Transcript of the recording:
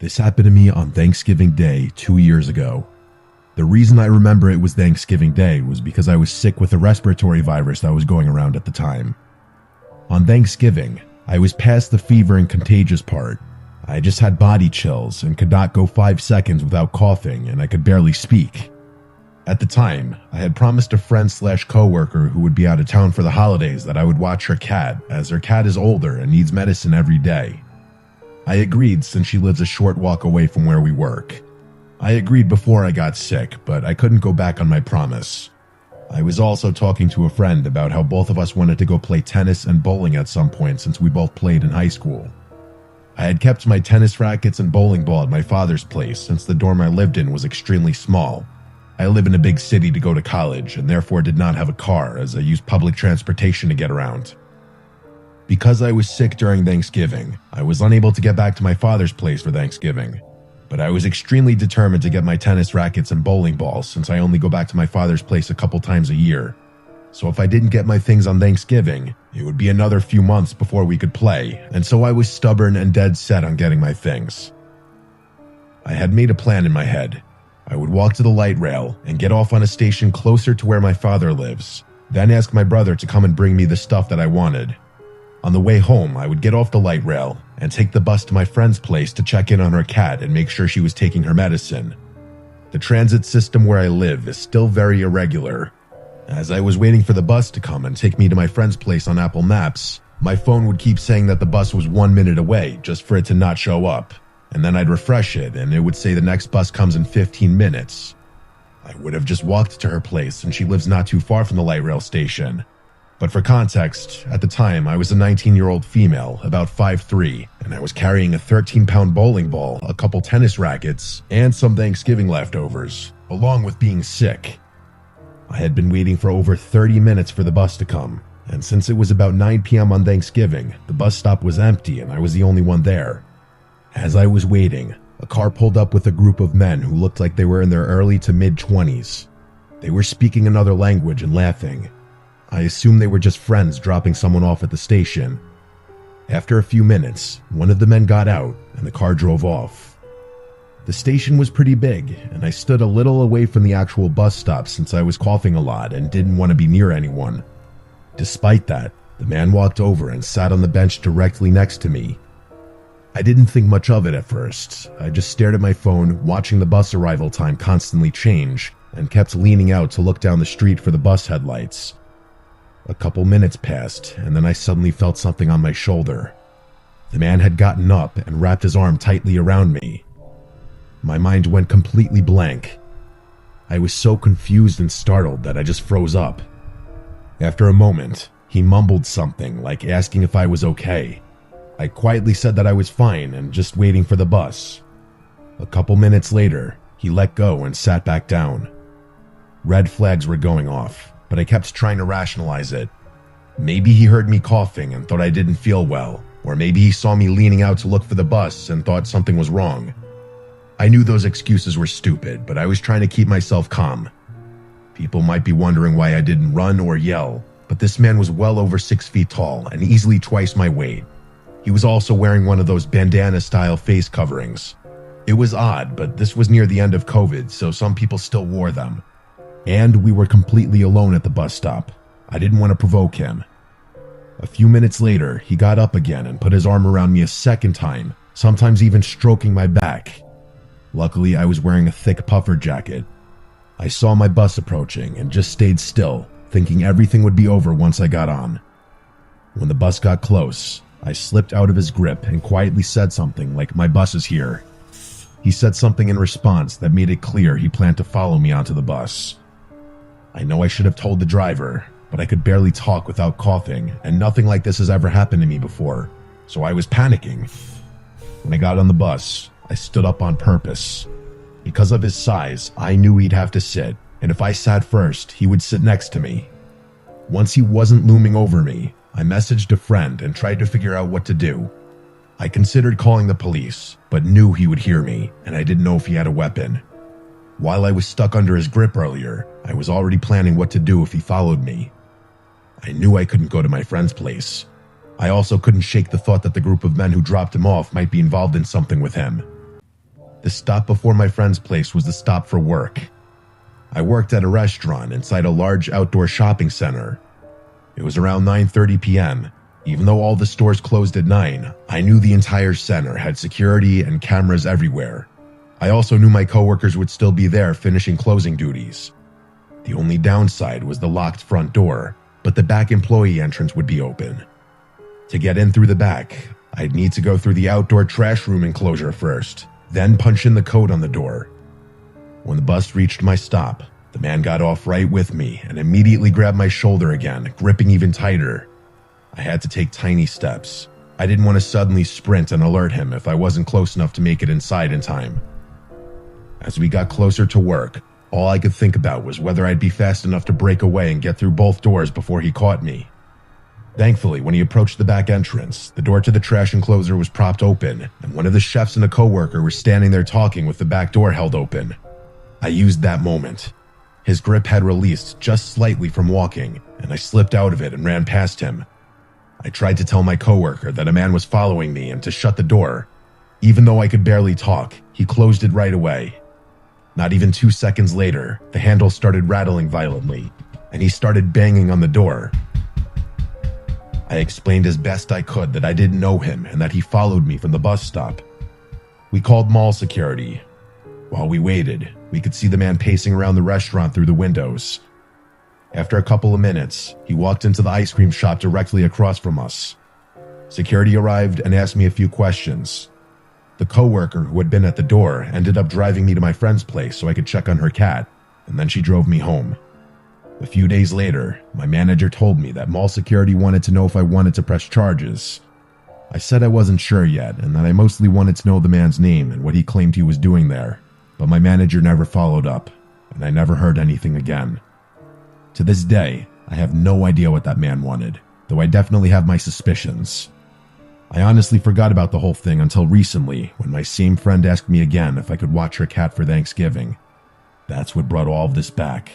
This happened to me on Thanksgiving Day 2 years ago. The reason I remember it was Thanksgiving Day was because I was sick with a respiratory virus that was going around at the time. On Thanksgiving, I was past the fever and contagious part. I just had body chills and could not go 5 seconds without coughing, and I could barely speak. At the time, I had promised a friend/coworker who would be out of town for the holidays that I would watch her cat, as her cat is older and needs medicine every day. I agreed since she lives a short walk away from where we work. I agreed before I got sick, but I couldn't go back on my promise. I was also talking to a friend about how both of us wanted to go play tennis and bowling at some point since we both played in high school. I had kept my tennis rackets and bowling ball at my father's place since the dorm I lived in was extremely small. I live in a big city to go to college and therefore did not have a car as I used public transportation to get around. Because I was sick during Thanksgiving, I was unable to get back to my father's place for Thanksgiving. But I was extremely determined to get my tennis rackets and bowling balls since I only go back to my father's place a couple times a year. So if I didn't get my things on Thanksgiving, it would be another few months before we could play, and so I was stubborn and dead set on getting my things. I had made a plan in my head. I would walk to the light rail and get off on a station closer to where my father lives, then ask my brother to come and bring me the stuff that I wanted. On the way home, I would get off the light rail and take the bus to my friend's place to check in on her cat and make sure she was taking her medicine. The transit system where I live is still very irregular. As I was waiting for the bus to come and take me to my friend's place on Apple Maps, my phone would keep saying that the bus was 1 minute away just for it to not show up, and then I'd refresh it and it would say the next bus comes in 15 minutes. I would have just walked to her place and she lives not too far from the light rail station. But for context, at the time I was a 19-year-old female, about 5'3", and I was carrying a 13-pound bowling ball, a couple tennis rackets, and some Thanksgiving leftovers, along with being sick. I had been waiting for over 30 minutes for the bus to come, and since it was about 9 p.m. on Thanksgiving, the bus stop was empty and I was the only one there. As I was waiting, a car pulled up with a group of men who looked like they were in their early to mid-20s. They were speaking another language and laughing. I assumed they were just friends dropping someone off at the station. After a few minutes, one of the men got out and the car drove off. The station was pretty big, and I stood a little away from the actual bus stop since I was coughing a lot and didn't want to be near anyone. Despite that, the man walked over and sat on the bench directly next to me. I didn't think much of it at first. I just stared at my phone, watching the bus arrival time constantly change, and kept leaning out to look down the street for the bus headlights. A couple minutes passed, and then I suddenly felt something on my shoulder. The man had gotten up and wrapped his arm tightly around me. My mind went completely blank. I was so confused and startled that I just froze up. After a moment, he mumbled something, like asking if I was okay. I quietly said that I was fine and just waiting for the bus. A couple minutes later, he let go and sat back down. Red flags were going off, but I kept trying to rationalize it. Maybe he heard me coughing and thought I didn't feel well, or maybe he saw me leaning out to look for the bus and thought something was wrong. I knew those excuses were stupid, but I was trying to keep myself calm. People might be wondering why I didn't run or yell, but this man was well over 6 feet tall and easily twice my weight. He was also wearing one of those bandana-style face coverings. It was odd, but this was near the end of COVID, so some people still wore them. And we were completely alone at the bus stop. I didn't want to provoke him. A few minutes later, he got up again and put his arm around me a second time, sometimes even stroking my back. Luckily, I was wearing a thick puffer jacket. I saw my bus approaching and just stayed still, thinking everything would be over once I got on. When the bus got close, I slipped out of his grip and quietly said something like, "My bus is here." He said something in response that made it clear he planned to follow me onto the bus. I know I should have told the driver, but I could barely talk without coughing, and nothing like this has ever happened to me before, so I was panicking. When I got on the bus, I stood up on purpose. Because of his size, I knew he'd have to sit, and if I sat first, he would sit next to me. Once he wasn't looming over me, I messaged a friend and tried to figure out what to do. I considered calling the police, but knew he would hear me, and I didn't know if he had a weapon. While I was stuck under his grip earlier, I was already planning what to do if he followed me. I knew I couldn't go to my friend's place. I also couldn't shake the thought that the group of men who dropped him off might be involved in something with him. The stop before my friend's place was the stop for work. I worked at a restaurant inside a large outdoor shopping center. It was around 9:30 p.m. Even though all the stores closed at 9, I knew the entire center had security and cameras everywhere. I also knew my coworkers would still be there finishing closing duties. The only downside was the locked front door, but the back employee entrance would be open. To get in through the back, I'd need to go through the outdoor trash room enclosure first, then punch in the code on the door. When the bus reached my stop, the man got off right with me and immediately grabbed my shoulder again, gripping even tighter. I had to take tiny steps. I didn't want to suddenly sprint and alert him if I wasn't close enough to make it inside in time. As we got closer to work, all I could think about was whether I'd be fast enough to break away and get through both doors before he caught me. Thankfully, when he approached the back entrance, the door to the trash enclosure was propped open, and one of the chefs and a coworker were standing there talking with the back door held open. I used that moment. His grip had released just slightly from walking, and I slipped out of it and ran past him. I tried to tell my coworker that a man was following me and to shut the door. Even though I could barely talk, he closed it right away. Not even 2 seconds later, the handle started rattling violently, and he started banging on the door. I explained as best I could that I didn't know him and that he followed me from the bus stop. We called mall security. While we waited, we could see the man pacing around the restaurant through the windows. After a couple of minutes, he walked into the ice cream shop directly across from us. Security arrived and asked me a few questions. The coworker who had been at the door ended up driving me to my friend's place so I could check on her cat, and then she drove me home. A few days later, my manager told me that mall security wanted to know if I wanted to press charges. I said I wasn't sure yet and that I mostly wanted to know the man's name and what he claimed he was doing there, but my manager never followed up, and I never heard anything again. To this day, I have no idea what that man wanted, though I definitely have my suspicions. I honestly forgot about the whole thing until recently when my same friend asked me again if I could watch her cat for Thanksgiving. That's what brought all of this back.